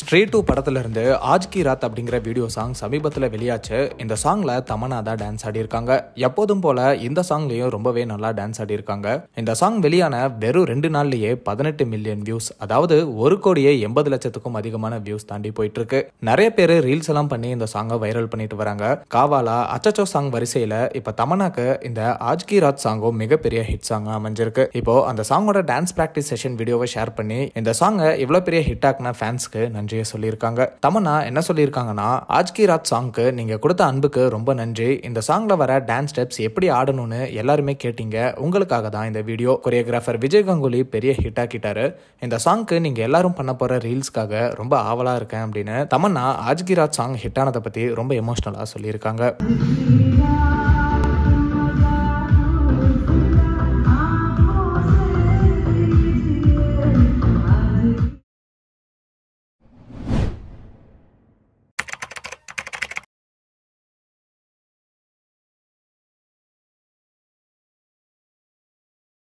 Stray 2 படத்துல இருந்து ஆஜ் கி ராத் அப்படிங்கிற வீடியோ சாங் சமீபத்தில் வெளியாச்சு. இந்த சாங்ல தமன்னா தான் டான்ஸ் ஆடி இருக்காங்க. எப்போதும் போல இந்த சாங்லயும் ரொம்பவே நல்லா டான்ஸ் ஆடி இருக்காங்க. இந்த சாங் வெளியான வெறும் 2 நாள்லயே 18 மில்லியன் வியூஸ், அதாவது 1,80,00,000க்கும் அதிகமான வியூஸ் தாண்டி போயிட்டு இருக்கு. நிறைய பேர் ரீல்ஸ் எல்லாம் பண்ணி இந்த சாங்கை வைரல் பண்ணிட்டு வராங்க. காவாலா, அச்சச்சோ சாங் வரிசையில இப்ப தமன்னாக்கு இந்த ஆஜ் கி ராத் சாங்கும் மிகப்பெரிய ஹிட் சாங்கா அமைஞ்சிருக்கு. இப்போ அந்த சாங்கோட டான்ஸ் பிராக்டிஸ் செஷன் வீடியோவை ஷேர் பண்ணி இந்த சாங்கை இவ்வளவு பெரிய ஹிட் ஆக்குன ஃபேன்ஸ்க்கு நன்றியை சொல்லியிருக்காங்க. தமன்னா என்ன சொல்லியிருக்காங்கன்னா, ஆஜ் கி ராத் சாங்க்கு நீங்க கொடுத்த அன்புக்கு ரொம்ப நன்றி. இந்த சாங்ல வர டான்ஸ் ஸ்டெப்ஸ் எப்படி ஆடணும்னு எல்லாருமே கேட்டீங்க. உங்களுக்காக தான் இந்த வீடியோ. கொரியோகிராஃபர் விஜய் கங்குலி பெரிய ஹிட் ஆக்கிட்டாரு. இந்த சாங்க்கு நீங்க எல்லாரும் பண்ண போற ரீல்ஸ்க்காக ரொம்ப ஆவலா இருக்கேன் அப்படின்னு தமன்னா ஆஜ் கி ராத் சாங் ஹிட் ஆனதை பத்தி ரொம்ப எமோஷனலா சொல்லியிருக்காங்க.